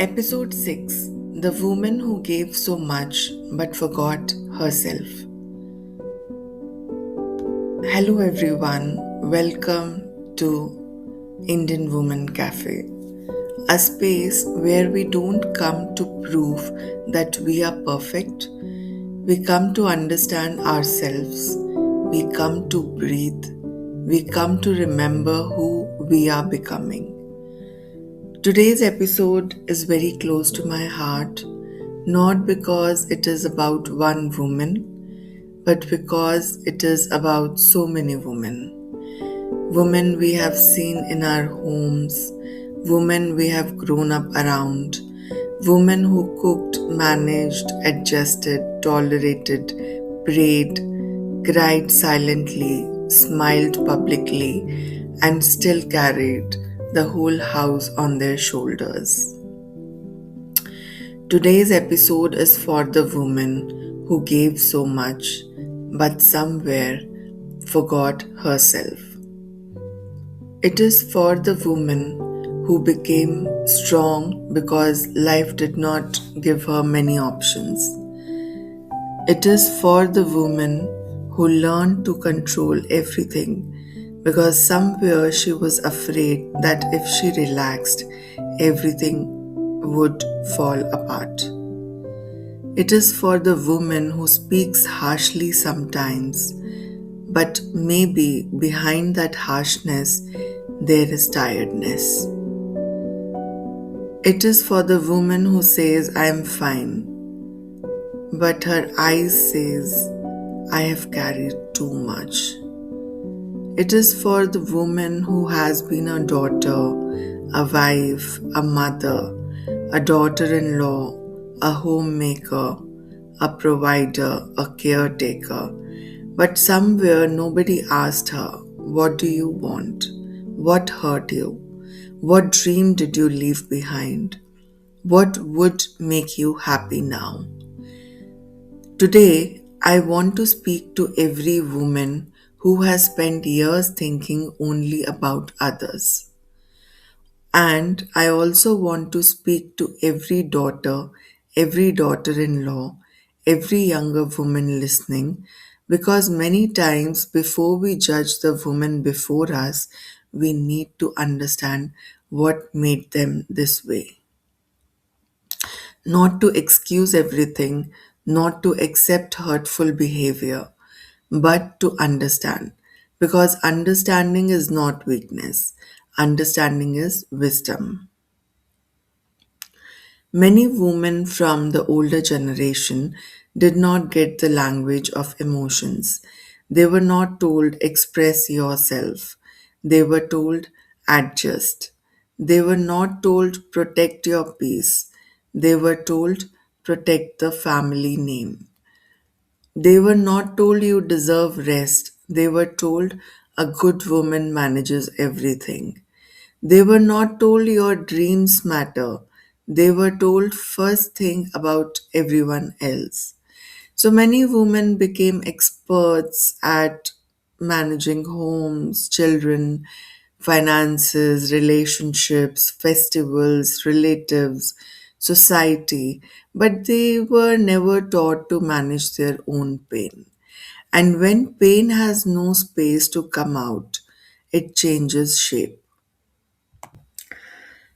Episode 6, The Woman Who Gave So Much But Forgot Herself. Hello, everyone. Welcome to Indian Woman Cafe, a space where we don't come to prove that we are perfect. We come to understand ourselves. We come to breathe. We come to remember who we are becoming. Today's episode is very close to my heart, not because it is about one woman, but because it is about so many women. Women we have seen in our homes, women we have grown up around, women who cooked, managed, adjusted, tolerated, prayed, cried silently, smiled publicly, and still carried the whole house on their shoulders. Today's episode is for the woman who gave so much but somewhere forgot herself. It is for the woman who became strong because life did not give her many options. It is for the woman who learned to control everything because somewhere she was afraid that if she relaxed, everything would fall apart. It is for the woman who speaks harshly sometimes, but maybe behind that harshness there is tiredness. It is for the woman who says, I am fine, but her eyes says, I have carried too much. It is for the woman who has been a daughter, a wife, a mother, a daughter-in-law, a homemaker, a provider, a caretaker. But somewhere nobody asked her, what do you want? What hurt you? What dream did you leave behind? What would make you happy now? Today, I want to speak to every woman who has spent years thinking only about others. And I also want to speak to every daughter in law, every younger woman listening, because many times before we judge the woman before us, we need to understand what made them this way. Not to excuse everything, not to accept hurtful behavior, but to understand. Because understanding is not weakness, understanding is wisdom. Many women from the older generation did not get the language of emotions. They were not told express yourself. They were told adjust. They were not told protect your peace. They were told protect the family name. They were not told you deserve rest. They were told a good woman manages everything. They were not told your dreams matter. They were told first think about everyone else. So many women became experts at managing homes, children, finances, relationships, festivals, relatives, society, but they were never taught to manage their own pain. And when pain has no space to come out, it changes shape.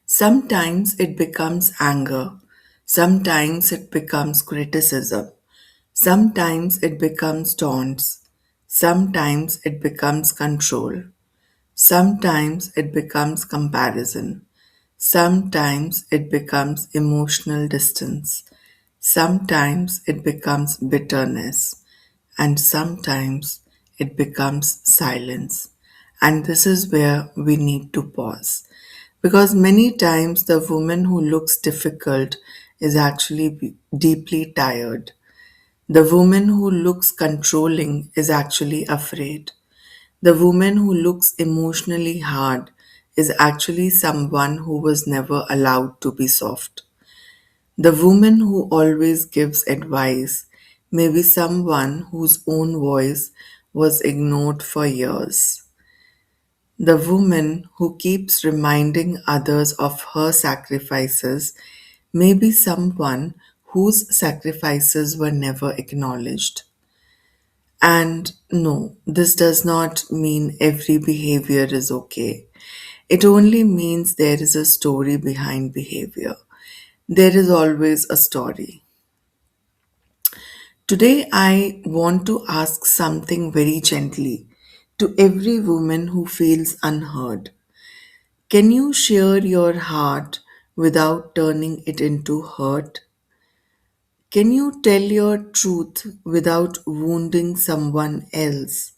Sometimes it becomes anger. Sometimes it becomes criticism. Sometimes it becomes taunts. Sometimes it becomes control. Sometimes it becomes comparison. Sometimes it becomes emotional distance. Sometimes it becomes bitterness. And sometimes it becomes silence. And this is where we need to pause. Because many times the woman who looks difficult is actually deeply tired. The woman who looks controlling is actually afraid. The woman who looks emotionally hard is actually someone who was never allowed to be soft. The woman who always gives advice may be someone whose own voice was ignored for years. The woman who keeps reminding others of her sacrifices maybe someone whose sacrifices were never acknowledged. And no, this does not mean every behavior is okay. It only means there is a story behind behavior. There is always a story. Today, I want to ask something very gently to every woman who feels unheard. Can you share your heart without turning it into hurt? Can you tell your truth without wounding someone else?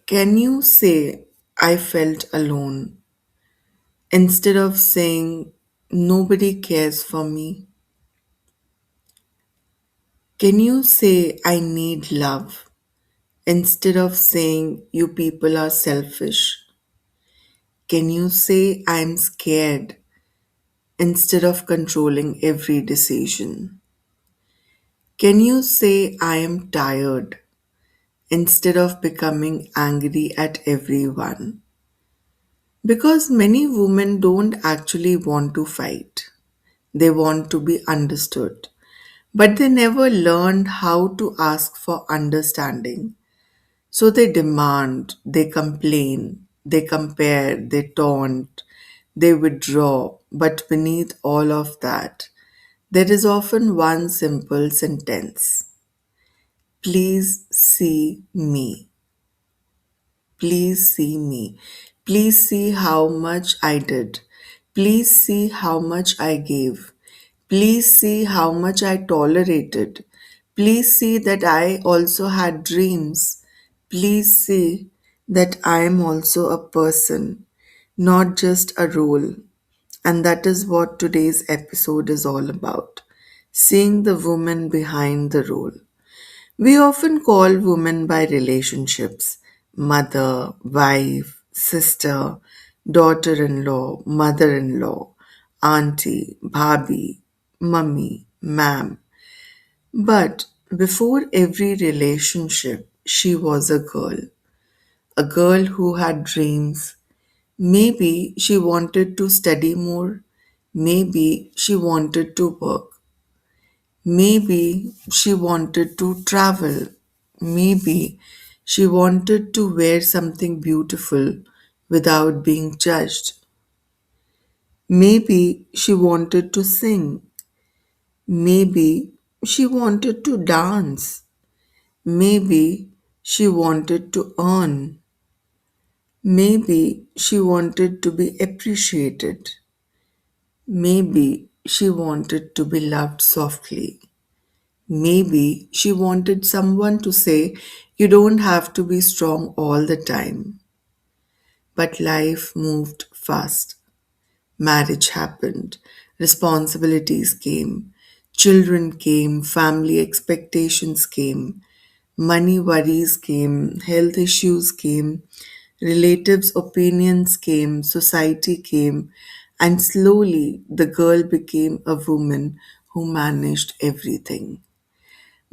Can you say, I felt alone, instead of saying, nobody cares for me? Can you say, I need love, instead of saying, you people are selfish? Can you say, I'm scared, instead of controlling every decision? Can you say, I am tired, instead of becoming angry at everyone? Because many women don't actually want to fight. They want to be understood. But they never learned how to ask for understanding. So they demand, they complain, they compare, they taunt, they withdraw. But beneath all of that, there is often one simple sentence: please see me. Please see me. Please see how much I did. Please see how much I gave. Please see how much I tolerated. Please see that I also had dreams. Please see that I am also a person, not just a role. And that is what today's episode is all about: seeing the woman behind the role. We often call women by relationships: mother, wife, sister, daughter in law, mother in law, auntie, bhabhi, mummy, ma'am. But before every relationship, she was a girl who had dreams. Maybe she wanted to study more, maybe she wanted to work. Maybe she wanted to travel. Maybe she wanted to wear something beautiful without being judged. Maybe she wanted to sing. Maybe she wanted to dance. Maybe she wanted to earn. Maybe she wanted to be appreciated. Maybe she wanted to be loved softly. Maybe she wanted someone to say, you don't have to be strong all the time. But life moved fast. Marriage happened. Responsibilities came. Children came. Family expectations came. Money worries came. Health issues came. Relatives' opinions came. Society came. And slowly, the girl became a woman who managed everything.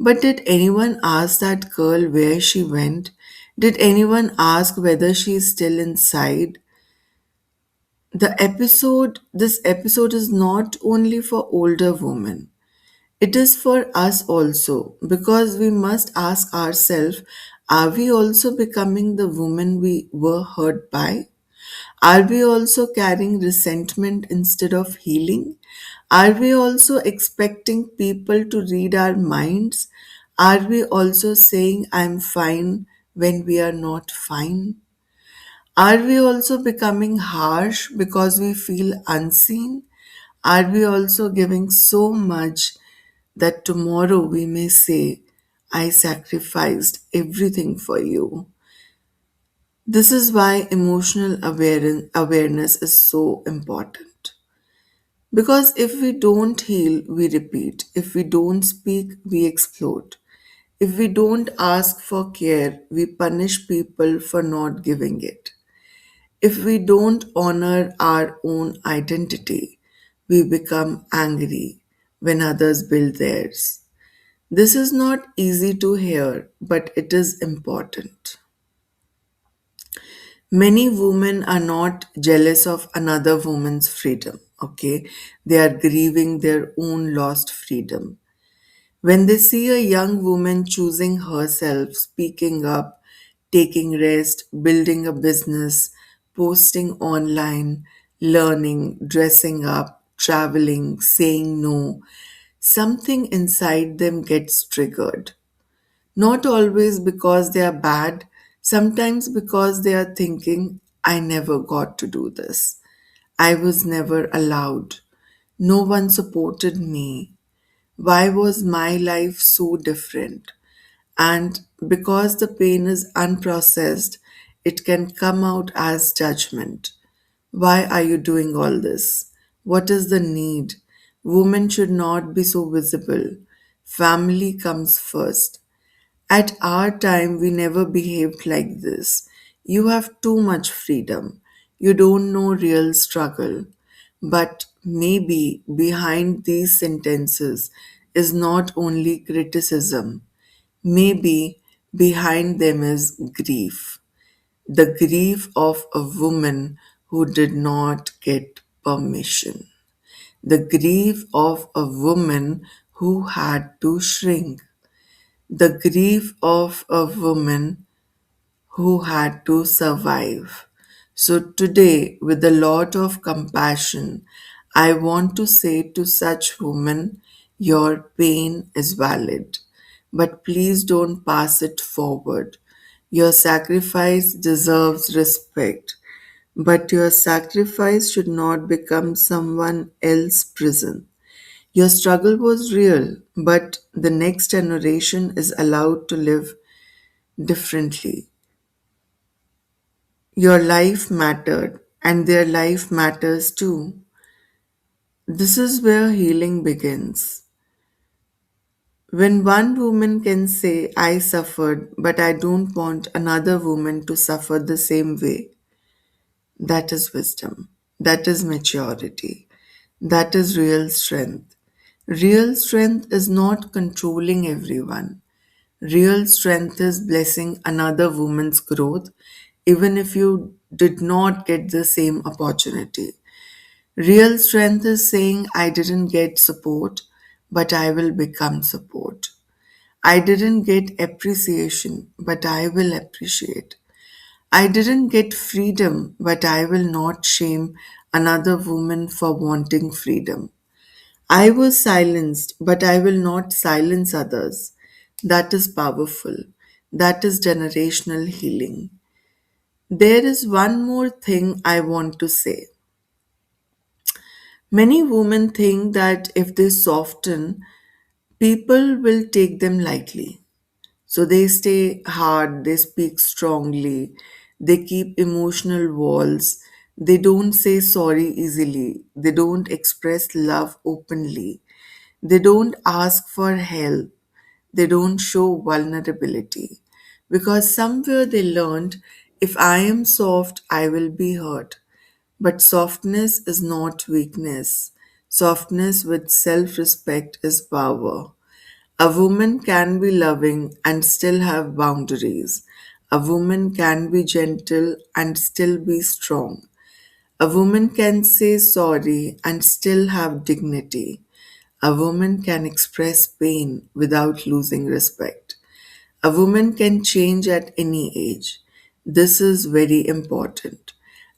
But did anyone ask that girl where she went? Did anyone ask whether she is still inside? This episode is not only for older women. It is for us also, because we must ask ourselves, are we also becoming the woman we were hurt by? Are we also carrying resentment instead of healing? Are we also expecting people to read our minds? Are we also saying, I'm fine when we are not fine? Are we also becoming harsh because we feel unseen? Are we also giving so much that tomorrow we may say, I sacrificed everything for you? This is why awareness is so important. Because if we don't heal, we repeat. If we don't speak, we explode. If we don't ask for care, we punish people for not giving it. If we don't honor our own identity, we become angry when others build theirs. This is not easy to hear, but it is important. Many women are not jealous of another woman's freedom, okay? They are grieving their own lost freedom. When they see a young woman choosing herself, speaking up, taking rest, building a business, posting online, learning, dressing up, traveling, saying no, something inside them gets triggered. Not always because they are bad, sometimes because they are thinking, I never got to do this. I was never allowed. No one supported me. Why was my life so different? And because the pain is unprocessed, it can come out as judgment. Why are you doing all this? What is the need? Women should not be so visible. Family comes first. At our time, we never behaved like this. You have too much freedom. You don't know real struggle. But maybe behind these sentences is not only criticism, maybe behind them is grief. The grief of a woman who did not get permission. The grief of a woman who had to shrink. The grief of a woman who had to survive. So, today, with a lot of compassion, I want to say to such women, your pain is valid, but please don't pass it forward. Your sacrifice deserves respect, but your sacrifice should not become someone else's prison. Your struggle was real, but the next generation is allowed to live differently. Your life mattered, and their life matters too. This is where healing begins. When one woman can say, I suffered, but I don't want another woman to suffer the same way, that is wisdom. That is maturity. That is real strength. Real strength is not controlling everyone. Real strength is blessing another woman's growth, even if you did not get the same opportunity. Real strength is saying, I didn't get support, but I will become support. I didn't get appreciation, but I will appreciate. I didn't get freedom, but I will not shame another woman for wanting freedom. I was silenced, but I will not silence others. That is powerful. That is generational healing. There is one more thing I want to say. Many women think that if they soften, people will take them lightly. So they stay hard, they speak strongly, they keep emotional walls, they don't say sorry easily, they don't express love openly, they don't ask for help, they don't show vulnerability. Because somewhere they learned if I am soft, I will be hurt. But softness is not weakness. Softness with self respect is power. A woman can be loving and still have boundaries. A woman can be gentle and still be strong. A woman can say sorry and still have dignity. A woman can express pain without losing respect. A woman can change at any age. This is very important.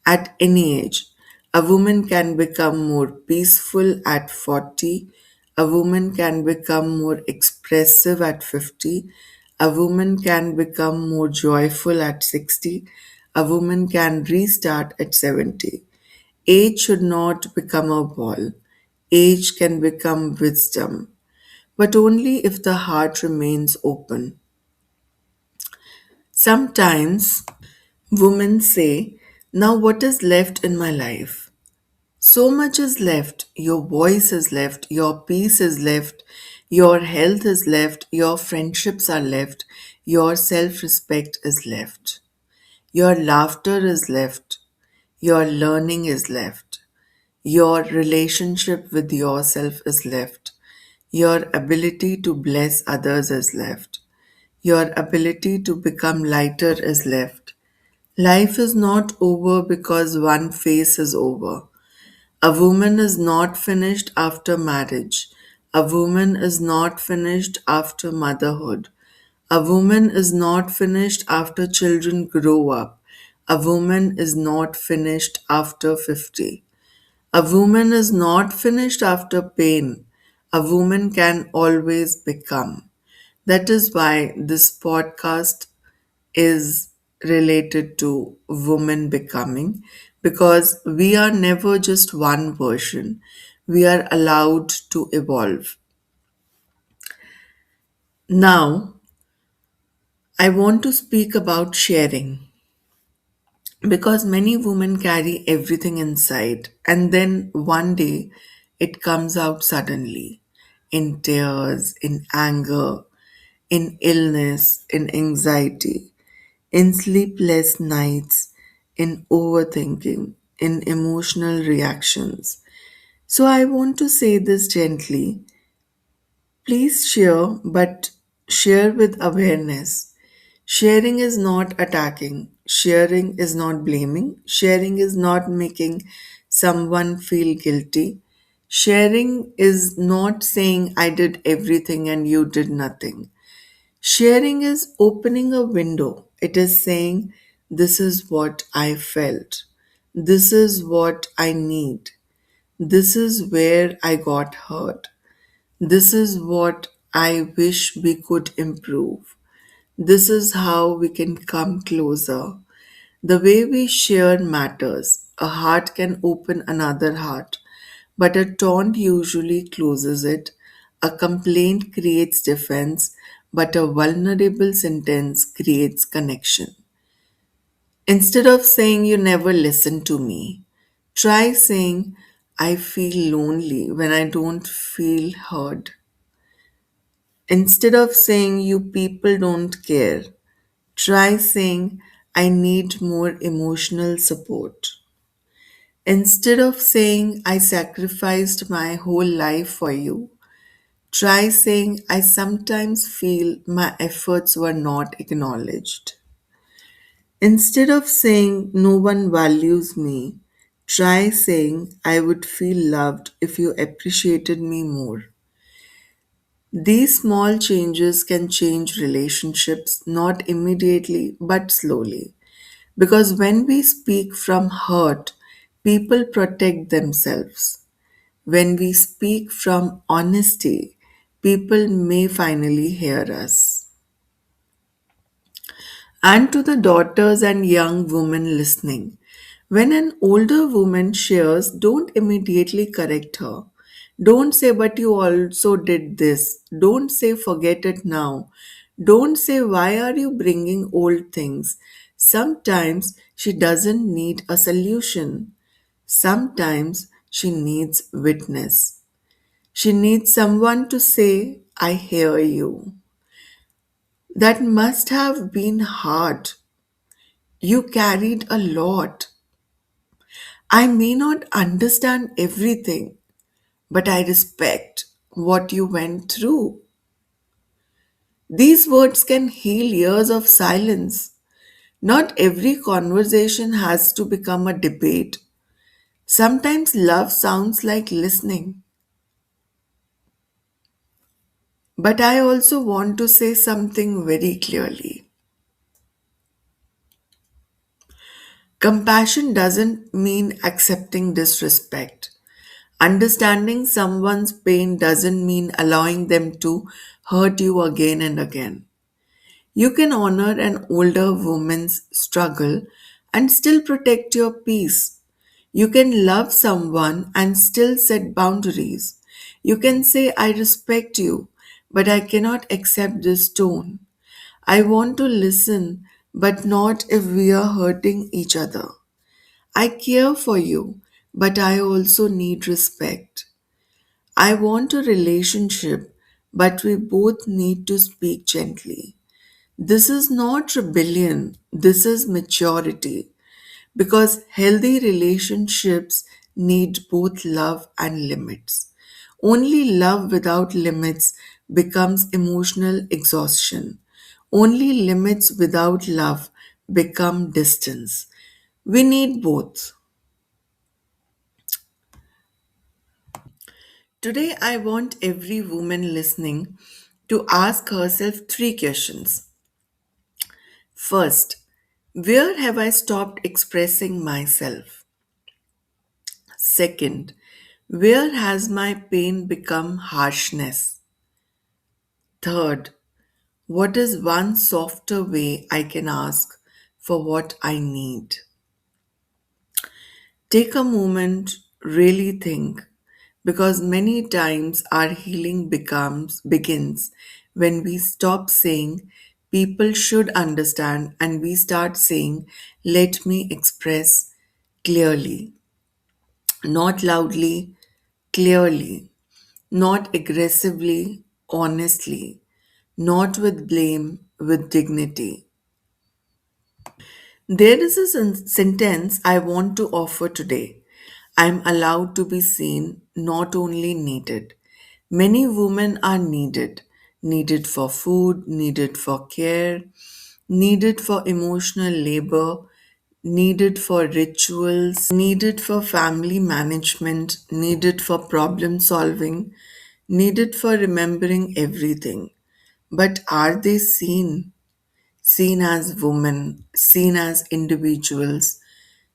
At any age, a woman can become more peaceful at 40. A woman can become more expressive at 50. A woman can become more joyful at 60. A woman can restart at 70. Age should not become a wall. Age can become wisdom, but only if the heart remains open. Sometimes women say, now what is left in my life? So much is left. Your voice is left. Your peace is left. Your health is left. Your friendships are left. Your self respect is left. Your laughter is left. Your learning is left. Your relationship with yourself is left. Your ability to bless others is left. Your ability to become lighter is left. Life is not over because one phase is over. A woman is not finished after marriage. A woman is not finished after motherhood. A woman is not finished after children grow up. A woman is not finished after 50. A woman is not finished after pain. A woman can always become. That is why this podcast is related to woman becoming, because we are never just one version. We are allowed to evolve. Now, I want to speak about sharing, because many women carry everything inside and then one day it comes out suddenly, in tears, in anger, in illness, in anxiety, in sleepless nights, in overthinking, in emotional reactions. So I want to say this gently. Please share, but share with awareness. Sharing is not attacking, sharing is not blaming, sharing is not making someone feel guilty. Sharing is not saying I did everything and you did nothing. Sharing is opening a window. It is saying, this is what I felt. This is what I need. This is where I got hurt. This is what I wish we could improve. This is how we can come closer. The way we share matters. A heart can open another heart, but a taunt usually closes it. A complaint creates defense, but a vulnerable sentence creates connection. Instead of saying you never listen to me, try saying I feel lonely when I don't feel heard. Instead of saying you people don't care, try saying I need more emotional support. Instead of saying I sacrificed my whole life for you, try saying I sometimes feel my efforts were not acknowledged. Instead of saying no one values me, try saying I would feel loved if you appreciated me more. These small changes can change relationships, not immediately but slowly. Because when we speak from hurt, people protect themselves. When we speak from honesty, people may finally hear us. And to the daughters and young women listening, when an older woman shares, don't immediately correct her. Don't say, but you also did this. Don't say, forget it now. Don't say, why are you bringing old things? Sometimes she doesn't need a solution. Sometimes she needs witness. She needs someone to say, I hear you. That must have been hard. You carried a lot. I may not understand everything, but I respect what you went through. These words can heal years of silence. Not every conversation has to become a debate. Sometimes love sounds like listening. But I also want to say something very clearly. Compassion doesn't mean accepting disrespect. Understanding someone's pain doesn't mean allowing them to hurt you again and again. You can honor an older woman's struggle and still protect your peace. You can love someone and still set boundaries. You can say, I respect you, but I cannot accept this tone. I want to listen, but not if we are hurting each other. I care for you, but I also need respect. I want a relationship, but we both need to speak gently. This is not rebellion, this is maturity. Because healthy relationships need both love and limits. Only love without limits becomes emotional exhaustion. Only limits without love become distance. We need both. Today, I want every woman listening to ask herself three questions. First, where have I stopped expressing myself? Second, where has my pain become harshness? Third, what is one softer way I can ask for what I need? Take a moment, really think, because many times our healing begins when we stop saying people should understand and we start saying let me express clearly, not loudly, clearly, not aggressively, honestly, not with blame, with dignity. There is a sentence I want to offer today. I'm allowed to be seen, not only needed. Many women are needed, needed for food, needed for care, needed for emotional labor, needed for rituals, needed for family management, needed for problem solving, needed for remembering everything. But are they seen? Seen as women, seen as individuals,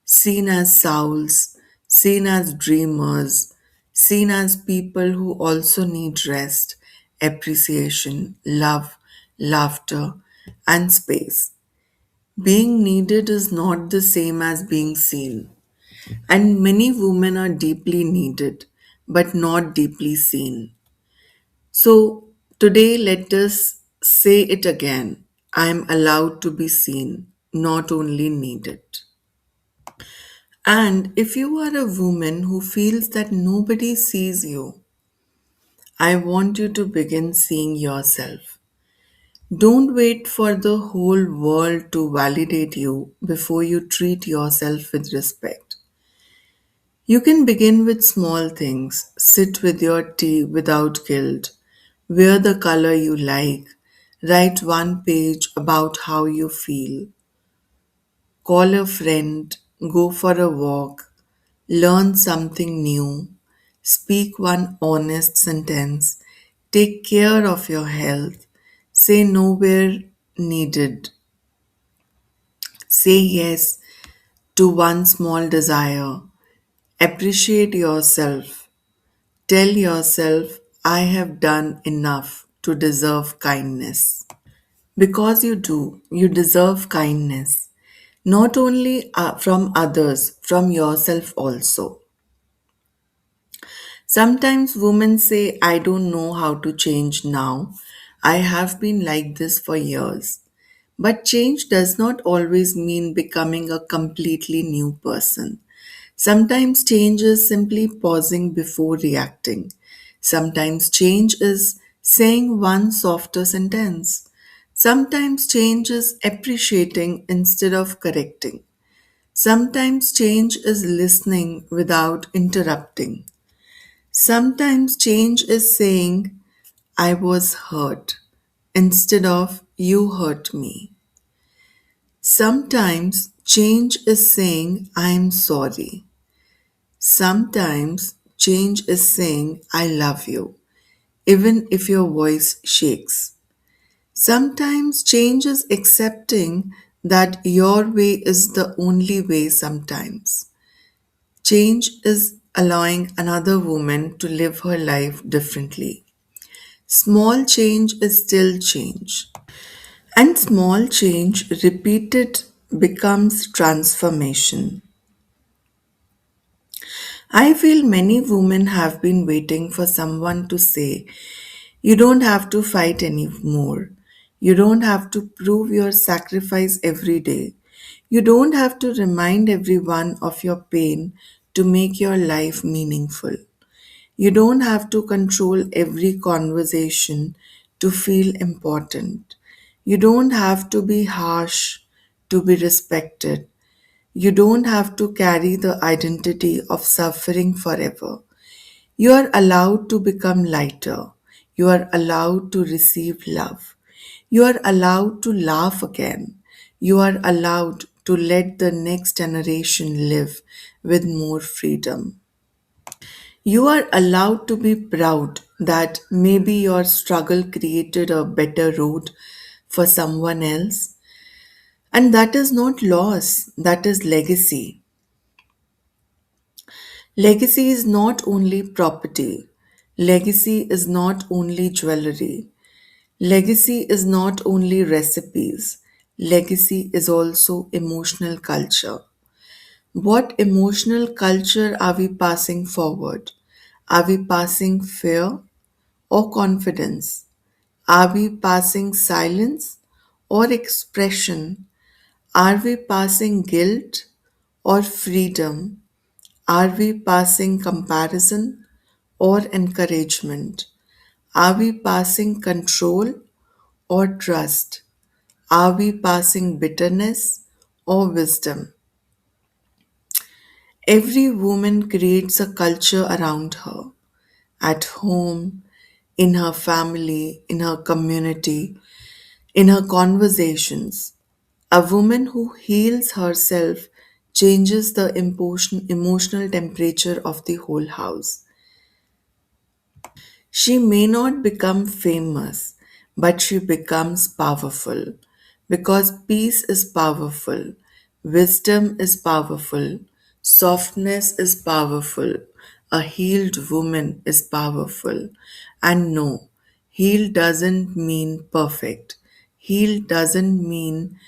seen as souls, seen as dreamers, seen as people who also need rest, appreciation, love, laughter, and space. Being needed is not the same as being seen, and many women are deeply needed but not deeply seen. So, today let us say it again. I am allowed to be seen, not only needed. And if you are a woman who feels that nobody sees you, I want you to begin seeing yourself. Don't wait for the whole world to validate you before you treat yourself with respect. You can begin with small things. Sit with your tea without guilt. Wear the color you like. Write one page about how you feel. Call a friend. Go for a walk. Learn something new. Speak one honest sentence. Take care of your health. Say no where needed. Say yes to one small desire. Appreciate yourself. Tell yourself, I have done enough to deserve kindness. Because you do, you deserve kindness. Not only from others, from yourself also. Sometimes women say, I don't know how to change now. I have been like this for years. But change does not always mean becoming a completely new person. Sometimes change is simply pausing before reacting. Sometimes change is saying one softer sentence. Sometimes change is appreciating instead of correcting. Sometimes change is listening without interrupting. Sometimes change is saying, I was hurt instead of you hurt me. Sometimes change is saying, I am sorry. Sometimes change is saying, I love you, even if your voice shakes. Sometimes change is accepting that your way is the only way sometimes. Change is allowing another woman to live her life differently. Small change is still change. And small change repeated becomes transformation. I feel many women have been waiting for someone to say, you don't have to fight anymore. You don't have to prove your sacrifice every day. You don't have to remind everyone of your pain to make your life meaningful. You don't have to control every conversation to feel important. You don't have to be harsh to be respected. You don't have to carry the identity of suffering forever. You are allowed to become lighter. You are allowed to receive love. You are allowed to laugh again. You are allowed to let the next generation live with more freedom. You are allowed to be proud that maybe your struggle created a better road for someone else. And that is not loss, that is legacy. Legacy is not only property, legacy is not only jewelry, legacy is not only recipes, legacy is also emotional culture. What emotional culture are we passing forward? Are we passing fear or confidence? Are we passing silence or expression? Are we passing guilt or freedom? Are we passing comparison or encouragement? Are we passing control or trust? Are we passing bitterness or wisdom? Every woman creates a culture around her, at home, in her family, in her community, in her conversations. A woman who heals herself changes the emotional temperature of the whole house. She may not become famous, but she becomes powerful because peace is powerful, wisdom is powerful, softness is powerful, a healed woman is powerful. And no, healed doesn't mean perfect. Healed doesn't mean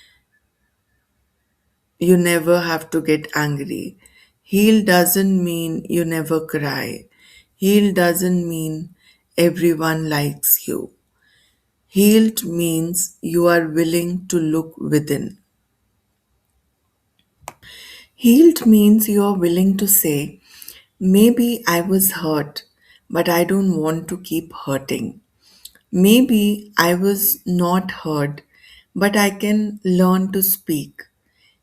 you never have to get angry. Heal doesn't mean you never cry. Heal doesn't mean everyone likes you. Healed means you are willing to look within. Healed means you are willing to say, maybe I was hurt, but I don't want to keep hurting. Maybe I was not heard, but I can learn to speak.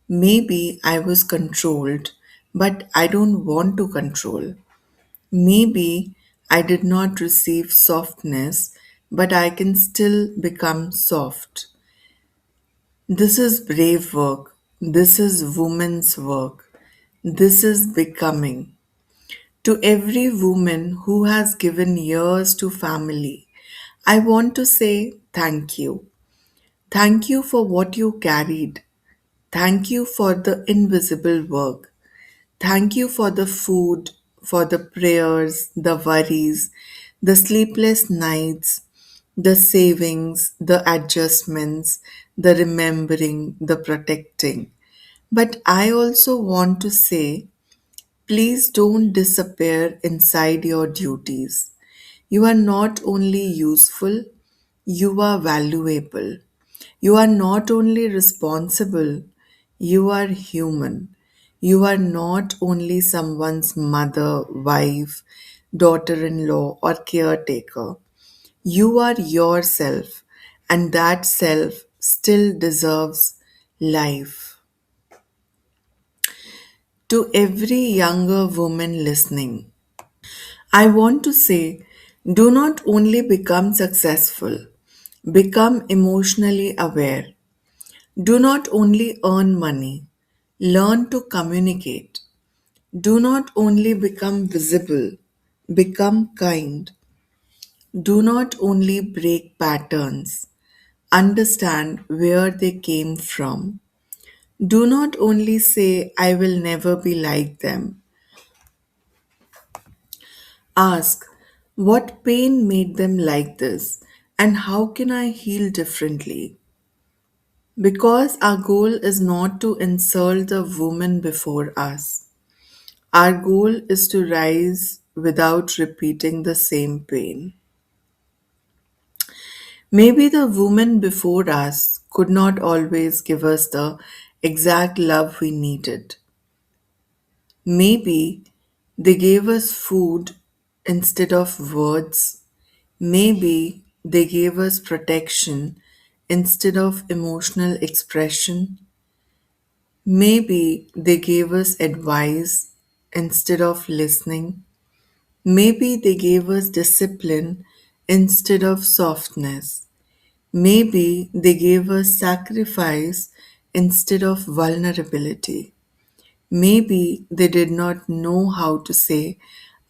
Maybe I was controlled, but I don't want to control. Maybe I did not receive softness, but I can still become soft. This is brave work. This is woman's work. This is becoming. To every woman who has given years to family, I want to say thank you. Thank you for what you carried. Thank you for the invisible work. Thank you for the food, for the prayers, the worries, the sleepless nights, the savings, the adjustments, the remembering, the protecting. But I also want to say, please don't disappear inside your duties. You are not only useful, you are valuable. You are not only responsible, you are human. You are not only someone's mother, wife, daughter in law, or caretaker. You are yourself, and that self still deserves life. To every younger woman listening, I want to say do not only become successful, become emotionally aware. Do not only earn money, learn to communicate. Do not only become visible, become kind. Do not only break patterns, understand where they came from. Do not only say, I will never be like them. Ask, what pain made them like this, and how can I heal differently? Because our goal is not to insult the woman before us. Our goal is to rise without repeating the same pain. Maybe the woman before us could not always give us the exact love we needed. Maybe they gave us food instead of words. Maybe they gave us protection instead of emotional expression. Maybe they gave us advice instead of listening. Maybe they gave us discipline instead of softness. Maybe they gave us sacrifice instead of vulnerability. Maybe they did not know how to say,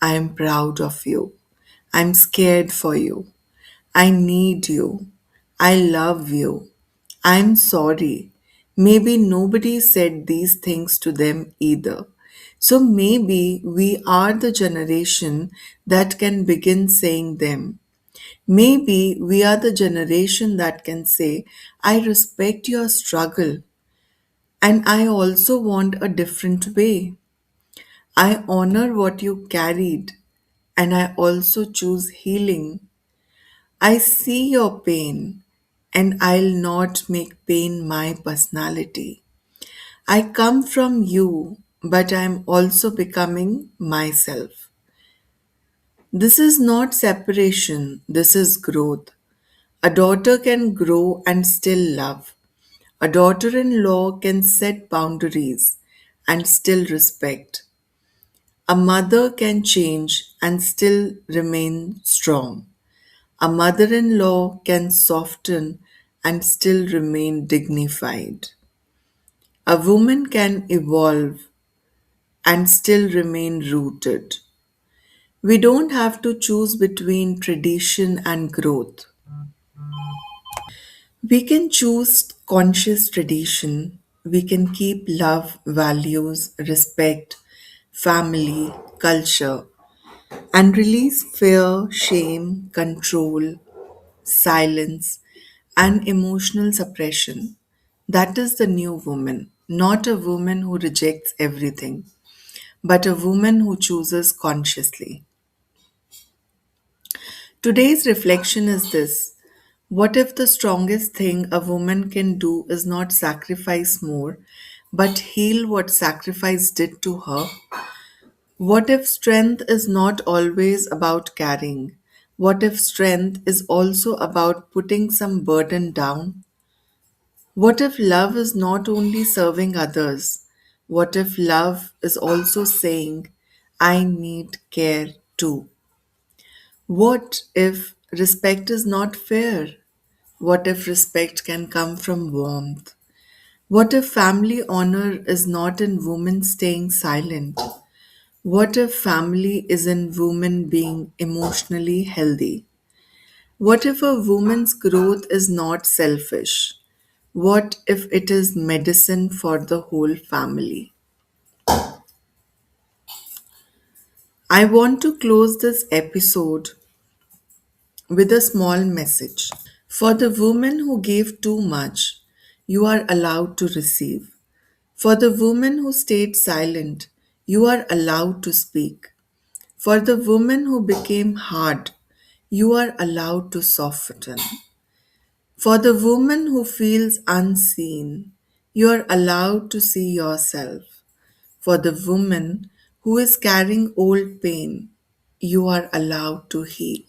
I am proud of you. I'm scared for you. I need you. I love you. I'm sorry. Maybe nobody said these things to them either. So maybe we are the generation that can begin saying them. Maybe we are the generation that can say, I respect your struggle and I also want a different way. I honor what you carried and I also choose healing. I see your pain and I'll not make pain my personality. I come from you, but I'm also becoming myself. This is not separation, this is growth. A daughter can grow and still love. A daughter in law can set boundaries and still respect. A mother can change and still remain strong. A mother in law can soften and still remain dignified. A woman can evolve and still remain rooted. We don't have to choose between tradition and growth. We can choose conscious tradition. We can keep love, values, respect, family, culture, and release fear, shame, control, silence, and emotional suppression. That is the new woman, not a woman who rejects everything, but a woman who chooses consciously. Today's reflection is this: what if the strongest thing a woman can do is not sacrifice more, but heal what sacrifice did to her? What if strength is not always about carrying? What if strength is also about putting some burden down? What if love is not only serving others? What if love is also saying, I need care too? What if respect is not fair? What if respect can come from warmth? What if family honor is not in women staying silent? What if family is in women being emotionally healthy? What if a woman's growth is not selfish? What if it is medicine for the whole family? I want to close this episode with a small message. For the woman who gave too much, you are allowed to receive. For the woman who stayed silent, you are allowed to speak. For the woman who became hard, you are allowed to soften. For the woman who feels unseen, you are allowed to see yourself. For the woman who is carrying old pain, you are allowed to heal.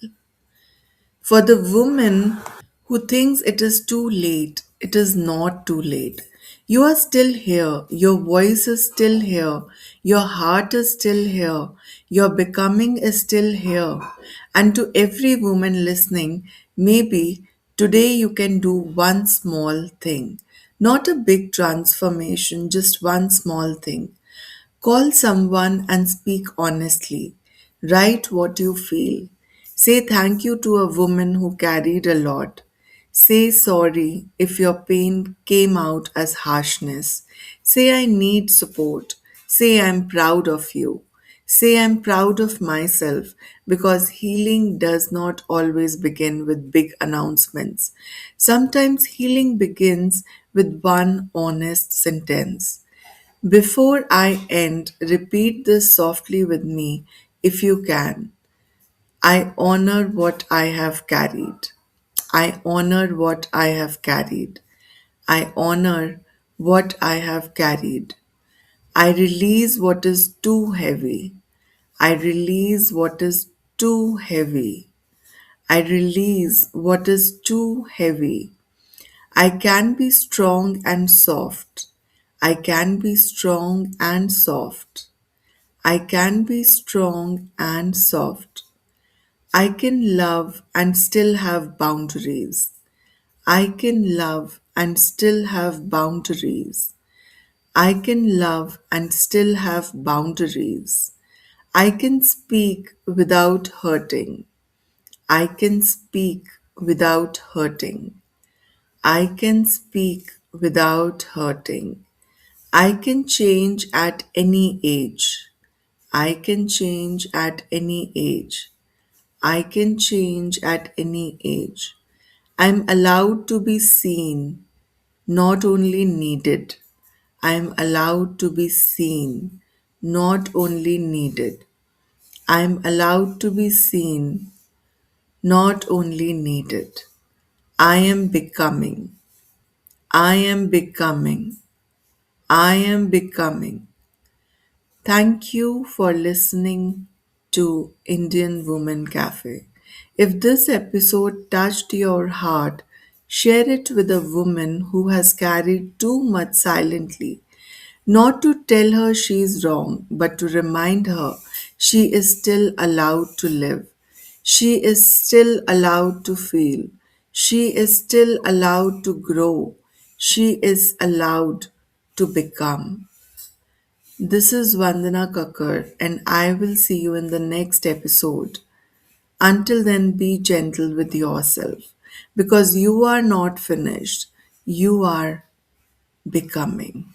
For the woman who thinks it is too late, it is not too late. You are still here. Your voice is still here. Your heart is still here. Your becoming is still here. And to every woman listening, maybe today you can do one small thing. Not a big transformation, just one small thing. Call someone and speak honestly. Write what you feel. Say thank you to a woman who carried a lot. Say sorry if your pain came out as harshness. Say I need support. Say I'm proud of you. Say I'm proud of myself because healing does not always begin with big announcements. Sometimes healing begins with one honest sentence. Before I end, repeat this softly with me if you can. I honor what I have carried. I honor what I have carried. I honor what I have carried. I release what is too heavy. I release what is too heavy. I release what is too heavy. I can be strong and soft. I can be strong and soft. I can be strong and soft. I can love and still have boundaries. I can love and still have boundaries. I can love and still have boundaries. I can speak without hurting. I can speak without hurting. I can speak without hurting. I can change at any age. I can change at any age. I can change at any age. I'm allowed to be seen, not only needed. I'm allowed to be seen, not only needed. I'm allowed to be seen, not only needed. I am becoming. I am becoming. I am becoming. Thank you for listening to Indian Woman Cafe. If this episode touched your heart, share it with a woman who has carried too much silently. Not to tell her she's wrong, but to remind her she is still allowed to live. She is still allowed to feel. She is still allowed to grow. She is allowed to become. This is Vandana Kakkar, and I will see you in the next episode. Until then, be gentle with yourself because you are not finished. You are becoming.